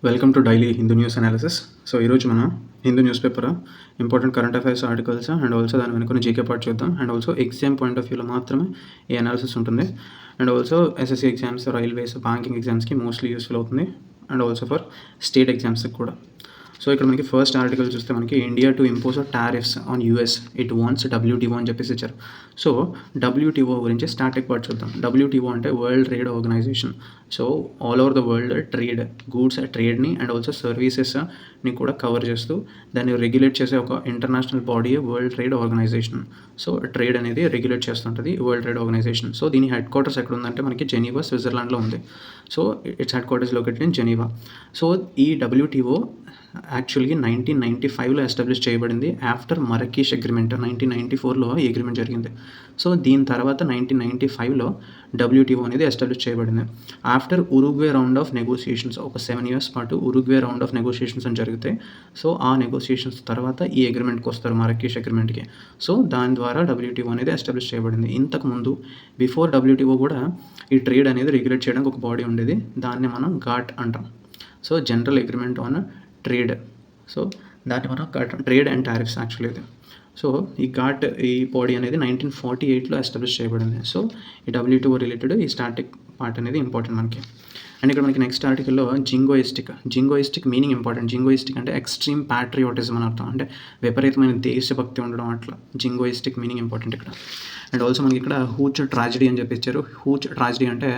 Welcome to daily Hindu news analysis. So ఈరోజు మనం Hindu news paper important current affairs articles and also దాని వెనుక GK part చూద్దాం. And also exam point of వ్యూలో మాత్రమే ఈ అనాలిసిస్ ఉంటుంది. And also SSC exams, railways, banking ఎగ్జామ్స్కి మోస్ట్లీ యూస్ఫుల్ అవుతుంది. అండ్ ఆల్సో ఫర్ స్టేట్ ఎగ్జామ్స్కి కూడా. సో ఇక్కడ మనకి ఫస్ట్ ఆర్టికల్ చూస్తే మనకి India to impose tariffs on US it wants WTO అని చెప్పేసి ఇచ్చారు. సో WTO గురించి స్టాటిక్ పార్ట్ చూద్దాం. WTO అంటే world trade organisation. So all over the world trade, goods ట్రేడ్ని అండ్ ఆల్సో సర్వీసెస్ని కూడా కవర్ చేస్తూ దాన్ని రెగ్యులేట్ చేసే ఒక international body world trade organisation. So trade అనేది రెగ్యులేట్ చేస్తుంటుంది వరల్డ్ ట్రేడ్ ఆర్గనైజేషన్. సో దీని హెడ్ క్వార్టర్స్ ఎక్కడ ఉందంటే మనకి జెనీవా, స్విట్జర్లాండ్లో ఉంది. So its headquarters located in Geneva. So ఈ WTO యాక్చువల్గా 1995లో ఎస్టాబ్లిష్ చేయబడింది. ఆఫ్టర్ మరకీష్ అగ్రిమెంట్ 1994లో ఈ అగ్రిమెంట్ జరిగింది. సో దీని తర్వాత 1995లో WTO అనేది ఎస్టాబ్లిష్ చేయబడింది. After Uruguay round of negotiations, ఒక 7 years పాటు ఉరుగ్వే రౌండ్ ఆఫ్ నెగోసియేషన్స్ అని జరుగుతాయి. సో ఆ నెగోసియేషన్స్ తర్వాత ఈ అగ్రిమెంట్కి వస్తారు, మరకీష్ అగ్రిమెంట్కి. సో దాని ద్వారా WTO అనేది ఎస్టాబ్లిష్ చేయబడింది. ఇంతకుముందు బిఫోర్ WTO కూడా ఈ ట్రేడ్ అనేది రెగ్యులేట్ చేయడానికి ఒక బాడీ ఉండేది. దాన్ని మనం GATT అంటాం. So general agreement on trade. So దాన్ని మనం ట్రేడ్ అండ్ టారిఫ్స్ యాక్చువల్లీ ఇది. సో ఈ GATT ఈ బాడీ అనేది 1948లో ఎస్టాబ్లిష్ చేయబడింది. సో ఈ WTO రిలేటెడ్ ఈ స్టాటిక్ పార్ట్ అనేది ఇంపార్టెంట్ మనకి. అండ్ ఇక్కడ మనకి నెక్స్ట్ ఆర్టికల్లో జింగోయిస్టిక్ మీనింగ్ ఇంపార్టెంట్. జింగోయిస్టిక్ అంటే ఎక్స్ట్రీమ్ ప్యాట్రియాటిజం అని అర్థం, అంటే విపరీతమైన దేశభక్తి ఉండడం, అట్లా జింగోయిస్టిక్ మీనింగ్ ఇంపార్టెంట్ ఇక్కడ. అండ్ ఆల్సో మనకి ఇక్కడ హూచ్ ట్రాజడీ అని చెప్పి ఇచ్చారు. హూచ్ ట్రాజడీ అంటే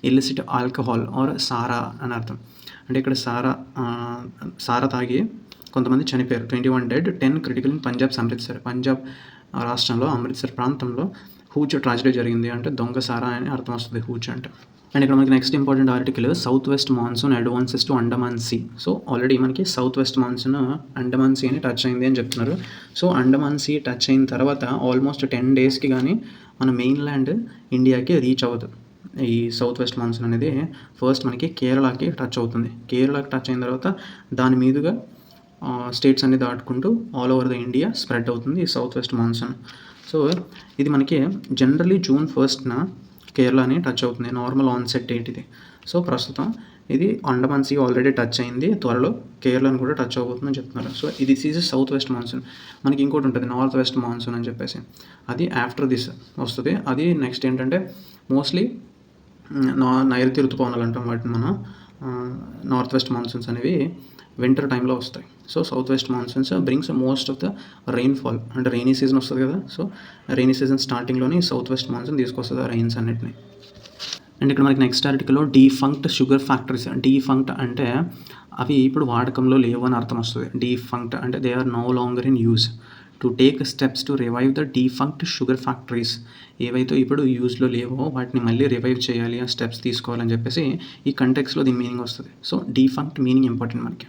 ఇల్లిసిట్ ఆల్కహాల్ ఆర్ సారా అని అర్థం. అంటే ఇక్కడ సారా తాగి కొంతమంది చనిపోయారు. 21 dead, 10 critical ఇన్ పంజాబ్ రాష్ట్రంలో అమృత్సర్ ప్రాంతంలో హూచ్ ట్రాజడీ జరిగింది. అంటే దొంగ సారా అని అర్థం వస్తుంది హూచ్ అంటే. అండ్ ఇక్కడ మనకి next important article south west monsoon advances to Andaman sea. So already మనకి south west monsoon Andaman sea అని టచ్ అయింది అని చెప్తున్నారు. సో అండమాన్ సీ టచ్ అయిన తర్వాత ఆల్మోస్ట్ 10 daysకి కానీ మన మెయిన్ల్యాండ్ ఇండియాకి రీచ్ అవ్వదు. ఈ సౌత్ వెస్ట్ మాన్సూన్ అనేది ఫస్ట్ మనకి కేరళకి టచ్ అవుతుంది. కేరళకి టచ్ అయిన తర్వాత దాని మీదుగా స్టేట్స్ అన్ని దాటుకుంటూ all over the India spread అవుతుంది ఈ సౌత్ వెస్ట్ మాన్సూన్. సో ఇది మనకి జనరలీ June 1st కేరళని టచ్ అవుతుంది. నార్మల్ ఆన్సెట్ డేట్ ఇది. సో ప్రస్తుతం ఇది అండమాన్ సీ ఆల్రెడీ టచ్ అయింది, త్వరలో కేరళని కూడా టచ్ అవబోతుందని చెప్తున్నారు. సో ఇది ఈజ్ సౌత్ వెస్ట్ మాన్సూన్. మనకి ఇంకోటి ఉంటుంది నార్త్ వెస్ట్ మాన్సూన్ అని చెప్పేసి, అది ఆఫ్టర్ దిస్ వస్తుంది. అది నెక్స్ట్ ఏంటంటే మోస్ట్లీ నైరుతి ఋతుపవనాలు అంటాం వాటిని మనం. నార్త్ వెస్ట్ మాన్సూన్స్ అనేవి వింటర్ టైంలో వస్తాయి. So south west monsoons brings most of the rainfall, అంటే రెయినీ సీజన్ వస్తుంది కదా. సో రెయినీ సీజన్ స్టార్టింగ్లోని సౌత్ వెస్ట్ మాన్సూన్ తీసుకొస్తుంది ఆ రెయిన్స్ అన్నిటిని. అండ్ ఇక్కడ మనకి నెక్స్ట్ ఆర్టికల్లో డీఫంక్ట్ షుగర్ ఫ్యాక్టరీస్. డీఫంక్ట్ అంటే అవి ఇప్పుడు వాడకంలో లేవు అని అర్థం వస్తుంది. డీఫంక్ట్ అంటే they are no longer in use. To take steps to revive the defunct sugar factories. ఏవైతే ఇప్పుడు యూజ్లో లేవో వాటిని మళ్ళీ రివైవ్ చేయాలి, ఆ స్టెప్స్ తీసుకోవాలని చెప్పేసి ఈ కంటెక్స్లో దీని మీనింగ్ వస్తుంది. సో డీఫంక్ట్ మీనింగ్ ఇంపార్టెంట్ మనకి.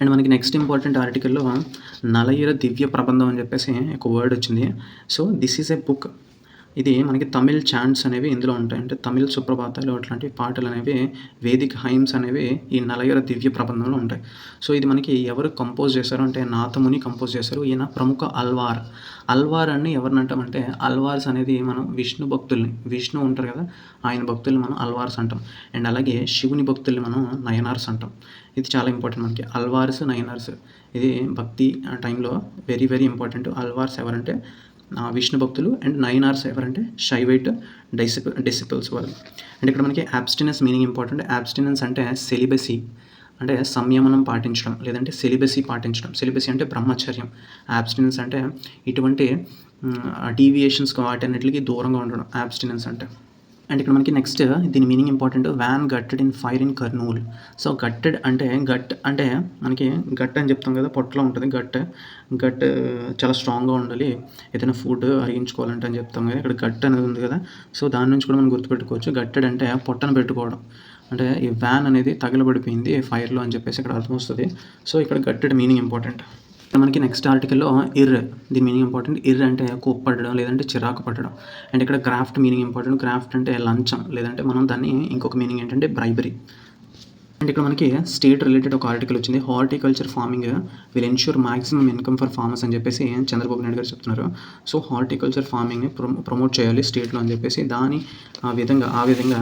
అండ్ మనకి నెక్స్ట్ ఇంపార్టెంట్ ఆర్టికల్లో నలయిర దివ్య ప్రబంధం అని చెప్పేసి ఒక వర్డ్ వచ్చింది. So this is a book. ఇది మనకి తమిళ్ చాంట్స్ అనేవి ఇందులో ఉంటాయి. అంటే తమిళ్ సుప్రభాతాలు అట్లాంటి పాటలు అనేవి, వేదిక హైమ్స్ అనేవి ఈ నలయిర దివ్య ప్రబంధంలో ఉంటాయి. సో ఇది మనకి ఎవరు కంపోజ్ చేశారు అంటే నాథముని కంపోజ్ చేశారు. ఈయన ప్రముఖ అల్వార్ అని ఎవరిని అంటామంటే, అల్వార్స్ అనేది మనం విష్ణు భక్తుల్ని, విష్ణు ఉంటారు కదా ఆయన భక్తుల్ని మనం అల్వార్స్ అంటాం. అండ్ అలాగే శివుని భక్తుల్ని మనం నయనార్స్ అంటాం. ఇది చాలా ఇంపార్టెంట్ మనకి. అల్వార్స్, నయనార్స్ ఇది భక్తి టైంలో వెరీ వెరీ ఇంపార్టెంట్. అల్వార్స్ ఎవరంటే విష్ణు భక్తులు, అండ్ నయనార్స్ ఎవరంటే శైవైట్ డిసిపుల్స్ వాళ్ళు. అండ్ ఇక్కడ మనకి అబ్స్టినెన్స్ మీనింగ్ ఇంపార్టెంట్. అబ్స్టినెన్స్ అంటే సెలిబసీ, అంటే సంయమనం పాటించడం, లేదంటే సెలిబసీ పాటించడం. సెలిబసీ అంటే బ్రహ్మచర్యం. అబ్స్టినెన్స్ అంటే ఇటువంటి డీవియేషన్స్ వాటన్నిటికి దూరంగా ఉండడం అబ్స్టినెన్స్ అంటే. అండ్ ఇక్కడ మనకి నెక్స్ట్ దీని meaning important. Van గట్టెడ్ in fire in Kurnool. So గట్టెడ్ అంటే అంటే మనకి గట్ అని చెప్తాం కదా, పొట్టలో ఉంటుంది గట్ చాలా స్ట్రాంగ్గా ఉండాలి, ఏదైనా ఫుడ్ అరిగించుకోవాలంటే అని చెప్తాం కదా. ఇక్కడ గట్ అనేది ఉంది కదా, సో దాని నుంచి కూడా మనం గుర్తుపెట్టుకోవచ్చు. గట్టెడ్ అంటే పొట్టను పెట్టుకోవడం, అంటే ఈ వ్యాన్ అనేది తగలబడిపోయింది ఫైర్లో అని చెప్పేసి ఇక్కడ అర్థం వస్తుంది. సో ఇక్కడ గట్టెడ్ మీనింగ్ ఇంపార్టెంట్. మనకి నెక్స్ట్ ఆర్టికల్లో దీని మీనింగ్ ఇంపార్టెంట్. అంటే కోప్పడడం లేదంటే చిరాకు పడడం. అండ్ ఇక్కడ గ్రాఫ్ట్ మీనింగ్ ఇంపార్టెంట్. గ్రాఫ్ట్ అంటే లంచం, లేదంటే మనం దాన్ని ఇంకొక మీనింగ్ ఏంటంటే బ్రైబరీ. అండ్ ఇక్కడ మనకి స్టేట్ రిలేటెడ్ ఒక ఆర్టికల్ వచ్చింది. Horticulture farming will ensure maximum income for farmers అని చెప్పేసి చంద్రబాబు నాయుడు గారు చెప్తున్నారు. సో హార్టికల్చర్ ఫార్మింగ్ని ప్రమోట్ చేయాలి స్టేట్లో అని చెప్పేసి ఆ విధంగా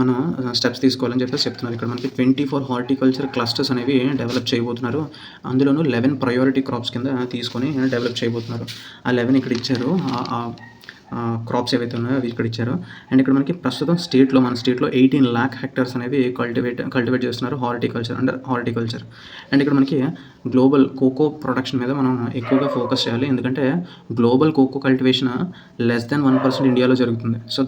మనం స్టెప్స్ తీసుకోవాలని చెప్పేసి చెప్తున్నారు. ఇక్కడ మనకి 24 హార్టికల్చర్ క్లస్టర్స్ అనేవి డెవలప్ చేయబోతున్నారు. అందులోనూ 11 ప్రయారిటీ క్రాప్స్ కింద తీసుకొని డెవలప్ చేయబోతున్నారు. ఆ 11 ఇక్కడ ఇచ్చారు. క్రాప్స్ ఏవైతే ఉన్నాయో అవి ఇక్కడ ఇచ్చారు. అండ్ ఇక్కడ మనకి ప్రస్తుతం మన స్టేట్లో 18 lakh హెక్టార్స్ అనేవి కల్టివేట్ చేస్తున్నారు హార్టికల్చర్. అండ్ ఇక్కడ మనకి గ్లోబల్ కోకో ప్రొడక్షన్ మీద మనం ఎక్కువగా ఫోకస్ చేయాలి. ఎందుకంటే global cocoa cultivation less than 1% ఇండియాలో జరుగుతుంది. సో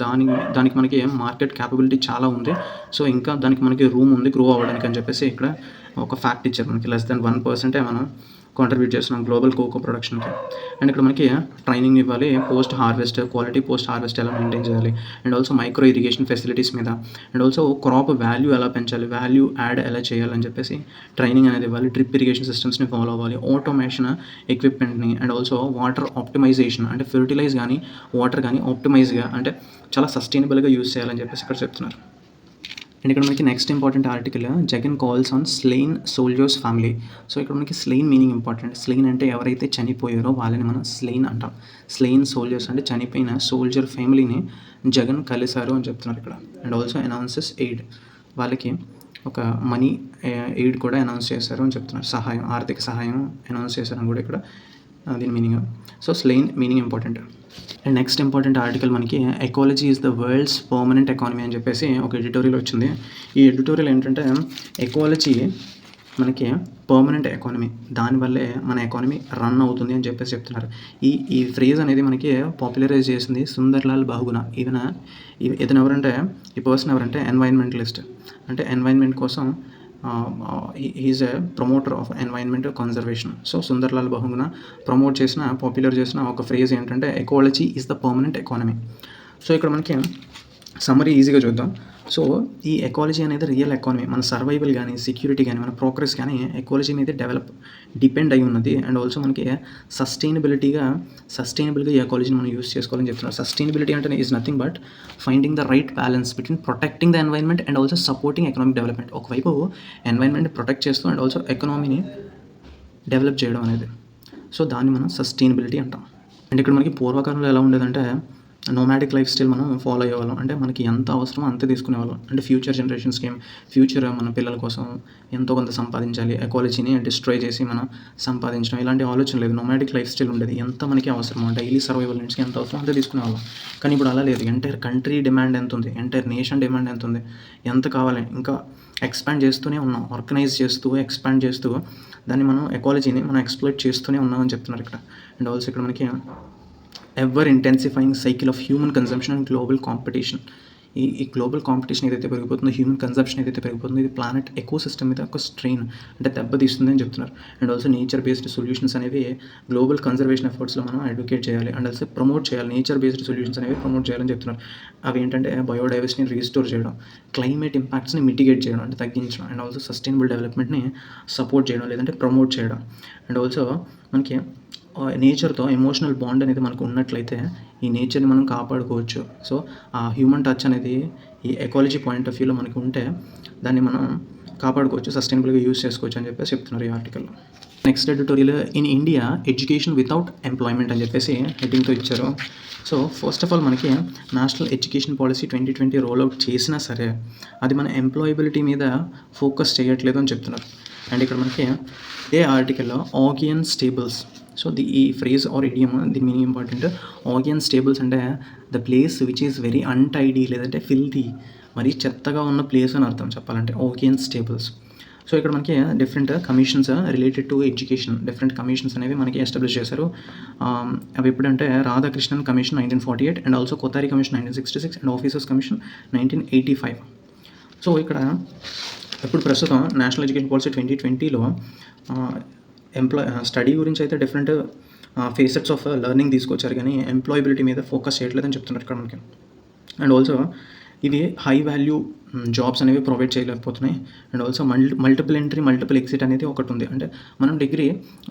దానికి మనకి మార్కెట్ క్యాపబిలిటీ చాలా ఉంది. సో ఇంకా దానికి మనకి రూమ్ ఉంది గ్రో అవ్వడానికి అని చెప్పేసి ఇక్కడ ఒక ఫ్యాక్ట్ ఇచ్చారు. మనకి లెస్ దెన్ 1% మనం కాంట్రిబ్యూట్ చేస్తున్నాం గ్లోబల్ కోకో ప్రొడక్షన్కి. అండ్ ఇక్కడ మనకి ట్రైనింగ్ ఇవ్వాలి, క్వాలిటీ పోస్ట్ హార్వెస్ట్ ఎలా మెయింటైన్ చేయాలి, and also micro irrigation facilities మీద, అండ్ ఆల్సో క్రాప్ వాల్యూ ఎలా పెంచాలి, వాల్యూ యాడ్ ఎలా చేయాలని చెప్పేసి ట్రైనింగ్ అనేది ఇవ్వాలి. డ్రిప్ ఇరిగేషన్ సిస్టమ్స్ని ఫాలో అవ్వాలి, ఆటోమేషన్ ఎక్విప్మెంట్ని, అండ్ ఆల్సో వాటర్ ఆప్టిమైజేషన్ అంటే ఫెర్టిలైజ్ కానీ వాటర్ కానీ ఆప్టిమైజ్గా అంటే చాలా సస్టైనబుల్గా యూజ్ చేయాలని చెప్పేసి ఇక్కడ చెప్తున్నారు. అండ్ ఇక్కడ మనకి next important article Jagan calls on slain soldiers family. So ఇక్కడ మనకి స్లెయిన్ మీనింగ్ ఇంపార్టెంట్. స్లెయిన్ అంటే ఎవరైతే చనిపోయారో వాళ్ళని మనం స్లెయిన్ అంటాం. స్లెయిన్ సోల్జర్స్ అంటే చనిపోయిన సోల్జర్ ఫ్యామిలీని జగన్ కలిశారు అని చెప్తున్నారు ఇక్కడ. అండ్ ఆల్సో అనౌన్సెస్ ఎయిడ్, వాళ్ళకి ఒక మనీ ఎయిడ్ కూడా అనౌన్స్ చేశారు అని చెప్తున్నారు. ఆర్థిక సహాయం అనౌన్స్ చేశారని కూడా ఇక్కడ దీని meaning. So slain meaning important. And next important article మనకి ecology is the world's permanent economy అని చెప్పేసి ఒక ఎడిటోరియల్ వచ్చింది. ఈ ఎడిటోరియల్ ఏంటంటే ఎకాలజీ మనకి పర్మనెంట్ ఎకానమీ, దానివల్లే మన ఎకానమీ రన్ అవుతుంది అని చెప్పేసి చెప్తున్నారు. ఈ ఫ్రేజ్ అనేది మనకి పాపులరైజ్ చేసింది సుందర్లాల్ బహుగుణ. ఇతను ఎవరంటే, ఈ పర్సన్ ఎవరంటే ఎన్వైరన్మెంటలిస్ట్. అంటే ఎన్వైరన్మెంట్ కోసం is a promoter of environment conservation. So Sunderlal Bahuguna popular చేసిన ఒక ఫ్రేజ్ ఏంటంటే ecology is the permanent economy. So ఇక్కడ మనకి సమ్మరీ ఈజీగా చూద్దాం. సో ఈ ఎకాలజీ అనేది రియల్ ఎకానమీ, మన సర్వైవల్ కానీ సెక్యూరిటీ కానీ మన ప్రోగ్రెస్ కానీ ఎకాలజీ మీద డిపెండ్ అయి ఉన్నది. అండ్ ఆల్సో మనకి సస్టైనబుల్గా ఈ ఎకాలజీని మనం యూస్ చేసుకోవాలని చెప్తున్నారు. సస్టైనబిలిటీ అంటే is nothing but finding the right balance between protecting the environment and also supporting economic development. ఒకవైపు ఎన్వైరన్మెంట్ ప్రొటెక్ట్ చేస్తూ అండ్ ఆల్సో ఎకనామీని డెవలప్ చేయడం అనేది. సో దాన్ని మనం సస్టైనబిలిటీ అంటాం. అండ్ ఇక్కడ మనకి పూర్వకాలంలో ఎలా ఉండేదంటే నోమాడిక్ లైఫ్ స్టైల్ మనం ఫాలో అయ్యేవాళ్ళం. అంటే మనకి ఎంత అవసరమో అంతే తీసుకునేవాళ్ళం. అంటే ఫ్యూచర్ మన పిల్లల కోసం ఎంతో కొంత సంపాదించాలి, ఎకాలజీని డిస్ట్రాయ్ చేసి మనం సంపాదించడం ఇలాంటి ఆలోచన లేదు. నోమాడిక్ లైఫ్ స్టైల్ ఉండేది. ఎంత మనకి అవసరమో డైలీ సర్వైవల్ నీడ్స్కి ఎంత అవసరమో అంతే తీసుకునేవాళ్ళం. కానీ ఇప్పుడు అలా లేదు. ఎంటైర్ కంట్రీ డిమాండ్ ఎంత ఉంది, ఎంటైర్ నేషన్ డిమాండ్ ఎంత ఉంది, ఎంత కావాలి ఇంకా ఎక్స్పాండ్ చేస్తూనే ఉన్నాం. ఆర్గనైజ్ చేస్తూ ఎక్స్పాండ్ చేస్తూ దాన్ని మనం ఎకాలజీని మనం ఎక్స్ప్లోర్ చేస్తూనే ఉన్నామని చెప్తున్నారు ఇక్కడ. అండ్ ఆల్సో ఇక్కడ మనకి ever intensifying cycle of human consumption and global competition. ఈ గ్లోబల్ కాంపిటీషన్ ఏదైతే పెరిగిపోతుందో, హ్యూమన్ కన్సంప్షన్ ఏదైతే పెరిగిపోతుందో, ఇది ప్లానెట్ ఎకో సిస్టమ్ మీద ఒక స్ట్రెయిన్ అంటే దెబ్బతీస్తుంది అని చెప్తున్నారు. And also nature based solutions అనేవి గ్లోబల్ కన్జర్వేషన్ ఎఫర్ట్స్లో మనం అడ్వకేట్ చేయాలి. అండ్ ఆల్సో ప్రమోట్ చేయాలి. నేచర్ బేస్డ్ సొల్యూషన్స్ అనేవి ప్రమోట్ చేయాలని చెప్తున్నారు. అవి ఏంటంటే బయోడైవర్సిటీని రీస్టోర్ చేయడం, క్లైమేట్ ఇంపాక్ట్స్ని మిటిగేట్ చేయడం అంటే తగ్గించడం, అండ్ ఆల్సో సస్టైనబుల్ డెవలప్మెంట్ని సపోర్ట్ చేయడం లేదంటే ప్రమోట్ చేయడం. అండ్ ఆల్సో మనకి నేచర్తో ఎమోషనల్ బాండ్ అనేది మనకు ఉన్నట్లయితే ఈ నేచర్ని మనం కాపాడుకోవచ్చు. సో ఆ హ్యూమన్ టచ్ అనేది ఈ ఎకాలజీ పాయింట్ ఆఫ్ వ్యూలో మనకు ఉంటే దాన్ని మనం కాపాడుకోవచ్చు, సస్టైనబుల్గా యూజ్ చేసుకోవచ్చు అని చెప్పేసి చెప్తున్నారు ఈ ఆర్టికల్లో. Next editorial in India education without employment అని చెప్పేసి హెడ్డింగ్తో ఇచ్చారు. సో ఫస్ట్ ఆఫ్ ఆల్ మనకి నేషనల్ ఎడ్యుకేషన్ పాలసీ 2020 రోల్అవుట్ చేసినా సరే అది మన ఎంప్లాయబిలిటీ మీద ఫోకస్ చేయట్లేదు అని చెప్తున్నారు. అండ్ ఇక్కడ మనకి ఏ ఆర్టికల్లో ఆగియన్ స్టేబుల్స్. సో ఈ phrase or idiom the meaning important. Augean stables అంటే the place which is very untidy లేదంటే ఫిల్తీ, మరీ చెత్తగా ఉన్న ప్లేస్ అని అర్థం చెప్పాలంటే ఆగియన్ స్టేబుల్స్. సో ఇక్కడ మనకి different commissions related to education, different commissions అనేవి మనకి ఎస్టాబ్లిష్ చేశారు. అవి ఎప్పుడంటే Radhakrishnan commission 1948 and also Kothari commission 1966 and officers commission 1985. So ఇక్కడ ఇప్పుడు ప్రస్తుతం నేషనల్ ఎడ్యుకేషన్ పాలసీ 2020లో స్టడీ గురించి అయితే డిఫరెంట్ ఫేసెట్స్ ఆఫ్ లెర్నింగ్ తీసుకొచ్చారు, కానీ ఎంప్లాయబిలిటీ మీద ఫోకస్ చేయట్లేదని చెప్తున్నారు ఇక్కడ మనకి. అండ్ ఆల్సో ఇవి హై వాల్యూ జాబ్స్ అనేవి ప్రొవైడ్ చేయలేకపోతున్నాయి. And also multiple entry multiple exit అనేది ఒకటి ఉంది. అంటే మనం డిగ్రీ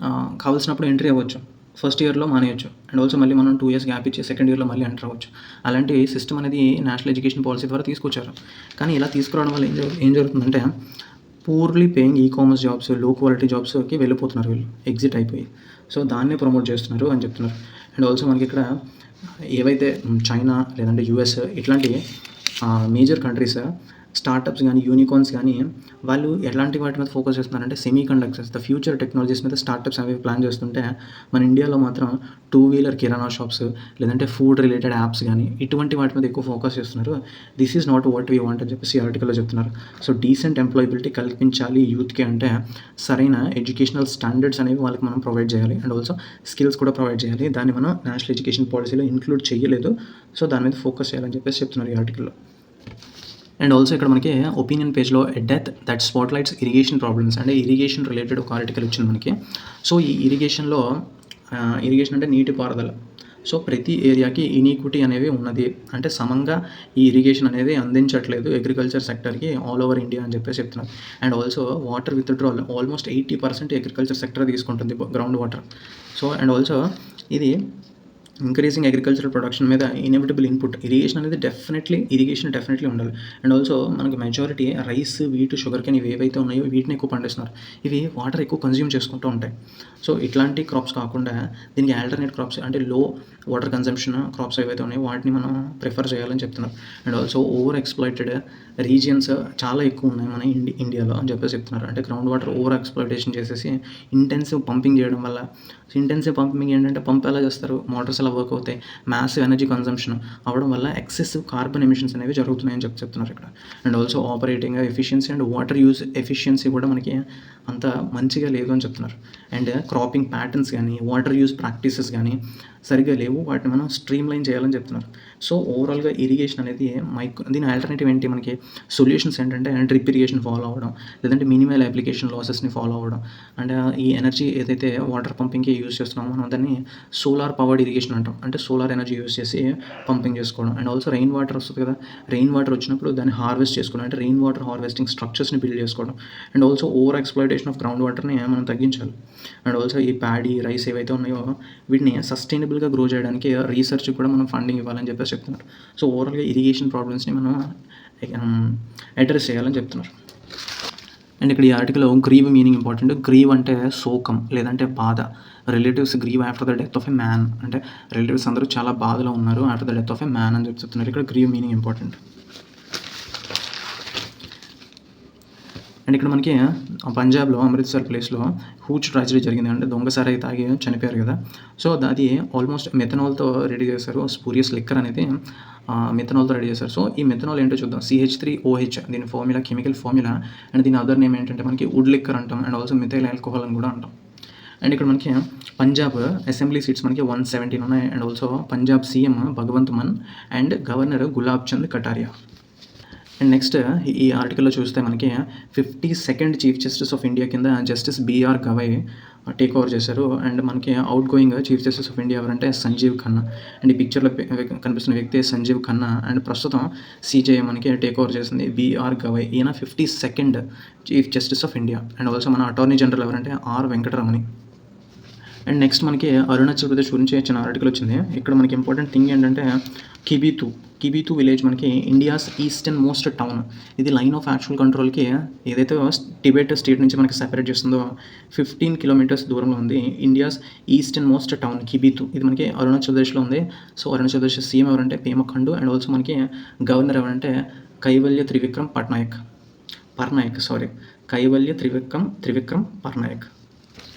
కావాల్సినప్పుడు ఎంట్రీ అవ్వచ్చు, ఫస్ట్ ఇయర్లో మానేయచ్చు, అండ్ ఆల్సో మళ్ళీ మనం 2 years గ్యాప్ ఇచ్చి సెకండ్ ఇయర్లో మళ్ళీ ఎంటర్ అవ్వచ్చు. అలాంటి సిస్టమ్ అనేది నేషనల్ ఎడ్యుకేషన్ పాలసీ ద్వారా తీసుకొచ్చారు. కానీ ఇలా తీసుకురావడం వల్ల ఏం జరుగుతుందంటే పూర్లీ పేయింగ్ ఈకామర్స్ జాబ్స్, లో క్వాలిటీ జాబ్స్కి వెళ్ళిపోతున్నారు వీళ్ళు ఎగ్జిట్ అయిపోయి. సో దాన్నే ప్రమోట్ చేస్తున్నారు అని చెప్తున్నారు. అండ్ ఆల్సో మనకి ఇక్కడ ఏవైతే చైనా లేదంటే యూఎస్ ఇట్లాంటి మేజర్ కంట్రీస్ స్టార్టప్స్ గానీ, యూనికార్న్స్ గానీ వాళ్ళు ఎలాంటి వాటి మీద ఫోకస్ చేస్తున్నారంటే semi conductors, the future technologies మీద స్టార్టప్స్ అవి ప్లాన్ చేస్తుంటే, మన ఇండియాలో మాత్రం టూ వీలర్ కిరాణా షాప్స్ లేదంటే ఫుడ్ రిలేటెడ్ యాప్స్ గానీ ఇటువంటి వాటి మీద ఎక్కువ ఫోకస్ చేస్తున్నారు. This is not what we want అని చెప్పేసి ఈ ఆర్టికల్‌లో చెప్తున్నారు. సో డీసెంట్ ఎంప్లాయబిలిటీ కల్పించాలి యూత్‌కి అంటే సరైన ఎడ్యుకేషనల్ స్టాండర్డ్స్ అనేవి వాళ్ళకి మనం ప్రొవైడ్ చేయాలి. అండ్ ఆల్సో స్కిల్స్ కూడా ప్రొవైడ్ చేయాలి. దాన్ని మనం నేషనల్ ఎడ్యుకేషన్ పాలసీలో ఇంక్లూడ్ చేయలేదు. సో దాని మీద ఫోకస్ చేయాలని చెప్పేసి చెప్తున్నారు ఈ ఆర్టికల్‌లో. అండ్ ఆల్సో ఇక్కడ మనకి ఒపీనియన్ పేజ్లో a death that spotlights irrigation problems అంటే ఇరిగేషన్ రిలేటెడ్ ఒక ఆర్టికల్ వచ్చింది మనకి. సో ఈ ఇరిగేషన్లో ఇరిగేషన్ అంటే నీటిపారుదల. సో ప్రతి ఏరియాకి ఇనీక్విటీ అనేవి ఉన్నది. అంటే సమంగా ఈ ఇరిగేషన్ అనేది అందించట్లేదు అగ్రికల్చర్ సెక్టర్కి ఆల్ ఓవర్ ఇండియా అని చెప్పేసి చెప్తున్నారు. And also water withdrawal almost 80% agriculture sector తీసుకుంటుంది ground water. So and also ఇది ఇంక్రీజింగ్ అగ్రికల్చరల్ ప్రొడక్షన్ మీద ఇన్ఎవిటబుల్ ఇన్పుట్ ఇరిగేషన్ అనేది డెఫినెట్లీ ఉండాలి. అండ్ ఆల్సో మనకి majority rice, wheat, sugar cane ఇవి ఏవైతే ఉన్నాయో వీటిని ఎక్కువ పండిస్తున్నారు. ఇవి వాటర్ ఎక్కువ కన్జ్యూమ్ చేసుకుంటూ ఉంటాయి. సో ఇట్లాంటి క్రాప్స్ కాకుండా దీనికి ఆల్టర్నేట్ క్రాప్స్ అంటే లో వాటర్ కన్జంప్షన్ క్రాప్స్ ఏవైతే ఉన్నాయో వాటిని మనం ప్రిఫర్ చేయాలని చెప్తున్నారు. And also over exploited regions చాలా ఎక్కువ ఉన్నాయి మన ఇండియాలో అని చెప్పేసి చెప్తున్నారు. అంటే గ్రౌండ్ వాటర్ ఓవర్ ఎక్స్‌ప్లాయిటేషన్ చేసేసి ఇంటెన్సివ్ పంపింగ్ చేయడం వల్ల ఇంటెన్సివ్ పంపింగ్ ఏంటంటే పంప్ ఎలా చేస్తారు, మోటార్స్ ఎలా వర్క్ అవుతాయి, మ్యాసివ్ ఎనర్జీ కన్జంప్షన్ అవ్వడం వల్ల ఎక్సెసివ్ కార్బన్ ఎమిషన్స్ అనేవి జరుగుతున్నాయని చెప్తున్నారు ఇక్కడ. And also operating efficiency and water use efficiency కూడా మనకి అంత మంచిగా లేదు అని చెప్తున్నారు. అండ్ క్రాపింగ్ ప్యాటర్న్స్ కానీ వాటర్ యూజ్ ప్రాక్టీసెస్ కానీ సరిగ్గా లేవు. వాటిని మనం స్ట్రీమ్ లైన్ చేయాలని చెప్తున్నారు. సో ఓవరాల్గా ఇరిగేషన్ అనేది దీని ఆల్టర్నేటివ్ ఏంటి, మనకి సొల్యూషన్స్ ఏంటంటే డ్రిప్ ఇరిగేషన్ ఫాలో అవ్వడం, లేదంటే మినిమల్ అప్లికేషన్ లాసెస్ని ఫాలో అవ్వడం. అండ్ ఈ ఎనర్జీ ఏదైతే వాటర్ పంపింగ్కి యూజ్ చేస్తున్నామో మనం దాన్ని సోలార్ పవర్డ్ ఇరిగేషన్ అంటాం. అంటే సోలార్ ఎనర్జీ యూజ్ చేసి పంపింగ్ చేసుకోవడం. అండ్ ఆల్సో రెయిన్ వాటర్ వస్తుంది కదా, రెయిన్ వాటర్ వచ్చినప్పుడు దాన్ని హార్వెస్ట్ చేసుకోవడం, అంటే రెయిన్ వాటర్ హార్వెస్టింగ్ స్ట్రక్చర్స్ని బిల్డ్ చేసుకోవడం. And also over exploitation of ground వాటర్ని మనం తగ్గించాలి. అండ్ ఆల్సో ఈ ప్యాడీ, రైస్ ఏవైతే ఉన్నాయో వీటిని సస్టైనబుల్గా గ్రో చేయడానికి రీసెర్చ్ కూడా మనం ఫండింగ్ ఇవ్వాలని చెప్పేసి చెప్తున్నారు. సో ఓవరాల్గా ఇరిగేషన్ ప్రాబ్లమ్స్ని మనం అడ్రస్ చేయాలని చెప్తున్నారు. అండ్ ఇక్కడ ఈ ఆర్టికల్లో గ్రీవ్ మీనింగ్ ఇంపార్టెంట్. గ్రీవ్ అంటే శోకం లేదంటే బాధ. Relatives grieve after the death of a man అంటే రిలేటివ్స్ అందరూ చాలా బాధలో ఉన్నారు after the death of a man అని చెప్తున్నారు. ఇక్కడ గ్రీవ్ మీనింగ్ ఇంపార్టెంట్. అండ్ ఇక్కడ మనకి పంజాబ్లో అమృత్సర్ ప్లేస్లో హ్యూజ్ ట్రాజడీ జరిగింది. అంటే దొంగసారాయి తాగి చనిపోయారు కదా. సో అది ఆల్మోస్ట్ మెథనాల్తో రెడీ చేశారు. స్పూరియస్ లిక్కర్ అనేది మెథనాల్తో రెడీ చేశారు. సో ఈ మెథనాల్ ఏంటో చూద్దాం. CH3OH దీని ఫార్ములా, కెమికల్ ఫార్ములా. అండ్ దీని అదర్ నేమ్ ఏంటంటే మనకి వుడ్ లిక్కర్ అంటాం. అండ్ ఆల్సో మిథైల్ ఆల్కహాల్ అని కూడా అంటాం. అండ్ ఇక్కడ మనకి పంజాబ్ అసెంబ్లీ సీట్స్ మనకి 117 ఉన్నాయి. And also Punjab CM Bhagwant Mann and governor Gulab Chand Kataria. And next ఈ ఆర్టికల్లో చూస్తే మనకి 52nd chief justice of India కింద justice BR Gavai take over చేశారు. అండ్ మనకి outgoing chief justice of India ఎవరంటే సంజీవ్ ఖన్నా. అండ్ ఈ పిక్చర్లో కనిపిస్తున్న వ్యక్తి సంజీవ్ ఖన్నా. అండ్ ప్రస్తుతం CJI మనకి టేక్ ఓవర్ చేసింది BR గవై. ఈయన 52nd chief justice of India. And also మన అటార్నీ జనరల్ ఎవరంటే R వెంకటరమణి. అండ్ నెక్స్ట్ మనకి అరుణాచల్ ప్రదేశ్ గురించి చిన్న ఆర్టికల్ వచ్చింది. ఇక్కడ మనకి ఇంపార్టెంట్ థింగ్ ఏంటంటే కిబితు విలేజ్ మనకి ఇండియాస్ ఈస్టర్న్ మోస్ట్ టౌన్. ఇది లైన్ ఆఫ్ యాక్చువల్ కంట్రోల్కి ఏదైతే టిబెట్ స్టేట్ నుంచి మనకి సెపరేట్ చేస్తుందో 15 కిలోమీటర్స్ దూరంలో ఉంది ఇండియాస్ ఈస్టర్న్ మోస్ట్ టౌన్ కిబితు. ఇది మనకి అరుణాచల్ ప్రదేశ్లో ఉంది. సో అరుణాచల్ ప్రదేశ్ సీఎం ఎవరంటే పేమా ఖండు. అండ్ ఆల్సో మనకి గవర్నర్ ఎవరంటే కైవల్య త్రివిక్రమ్ పట్నాయక్.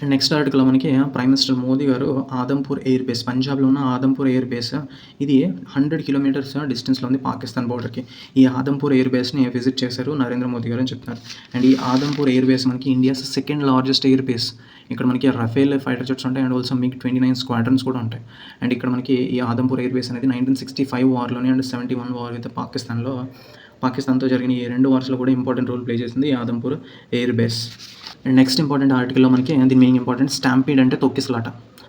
అండ్ నెక్స్ట్ ఆర్టికల్లో మనకి ప్రైమ్ మినిస్టర్ మోదీ గారు ఆదంపూర్ ఎయిర్ బేస్, పంజాబ్లో ఉన్న ఆదంపూర్ ఎయిర్ బేస్ ఇది 100 కిలోమీటర్స్ డిస్టెన్స్లో ఉంది పాకిస్తాన్ బార్డర్కి. ఈ ఆదంపూర్ ఎయిర్ బేస్ని విజిట్ చేశారు నరేంద్ర మోదీ గారు అని చెప్తున్నారు. అండ్ ఈ ఆదంపూర్ ఎయిర్ బేస్ మనకి India's second largest air base. ఇక్కడ మనకి రఫేల్ ఫైటర్ జెట్స్ ఉంటాయి. అండ్ ఆల్సో MiG-29 స్క్వాడ్రన్స్ కూడా ఉంటాయి. అండ్ ఇక్కడ మనకి ఈ ఆదంపూర్ ఎయిర్ బేస్ అనేది 1965 వార్లోని అండ్ 71 వార్ విత్ పాకిస్తాన్తో జరిగిన ఈ 2 వార్స్లో కూడా ఇంపార్టెంట్ రోల్ ప్లే చేసింది ఈ Adampur air base. And next important ఆర్టికల్లో మనకి దీని మీనింగ్ ఇంపార్టెంట్. స్టాంపీడ్ అంటే తొక్కిసలాట.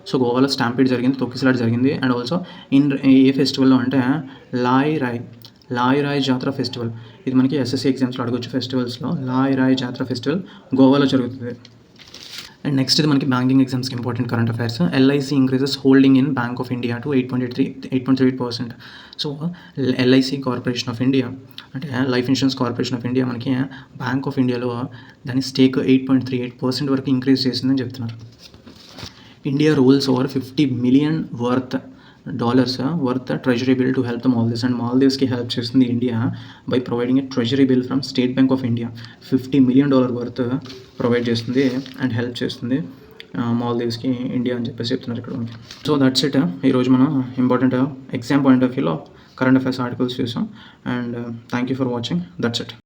సో గోవాలో స్టాంపీడ్ జరిగింది, తొక్కిసలాట జరిగింది. అండ్ ఆల్సో ఏ ఫెస్టివల్లో అంటే లాయ్ రాయ్ జాతర ఫెస్టివల్. ఇది మనకి SSC ఎగ్జామ్స్లో అడగొచ్చు. ఫెస్టివల్స్లో లాయ్ రాయ్ జాతర ఫెస్టివల్ గోవాలో జరుగుతుంది. అండ్ నెక్స్ట్ ఇది మనకి బ్యాంకింగ్ ఎగ్జామ్స్కి important current affairs. LIC increases holding in bank of India to 8.38%. So LIC corporation of India అంటే life insurance corporation of India మనకి బ్యాంక్ ఆఫ్ ఇండియాలో దాని స్టేక్ 8.38% వరకు ఇంక్రీజ్ చేసిందని చెప్తున్నారు. India rolls over 50 million worth dollars worth treasury bill to help the Maldives. And మాల్దీవ్స్కి help చేస్తుంది India by providing a treasury bill from State Bank of India. $50 million worth provide చేస్తుంది and help చేస్తుంది మాల్దీవ్స్కి India అని చెప్పేసి చెప్తున్నారు ఇక్కడ. So that's it. ఈరోజు మనం ఇంపార్టెంట్ ఎగ్జామ్ పాయింట్ ఆఫ్ వ్యూలో కరెంట్ అఫైర్స్ ఆర్టికల్స్ చూసాం. And thank you for watching. That's it.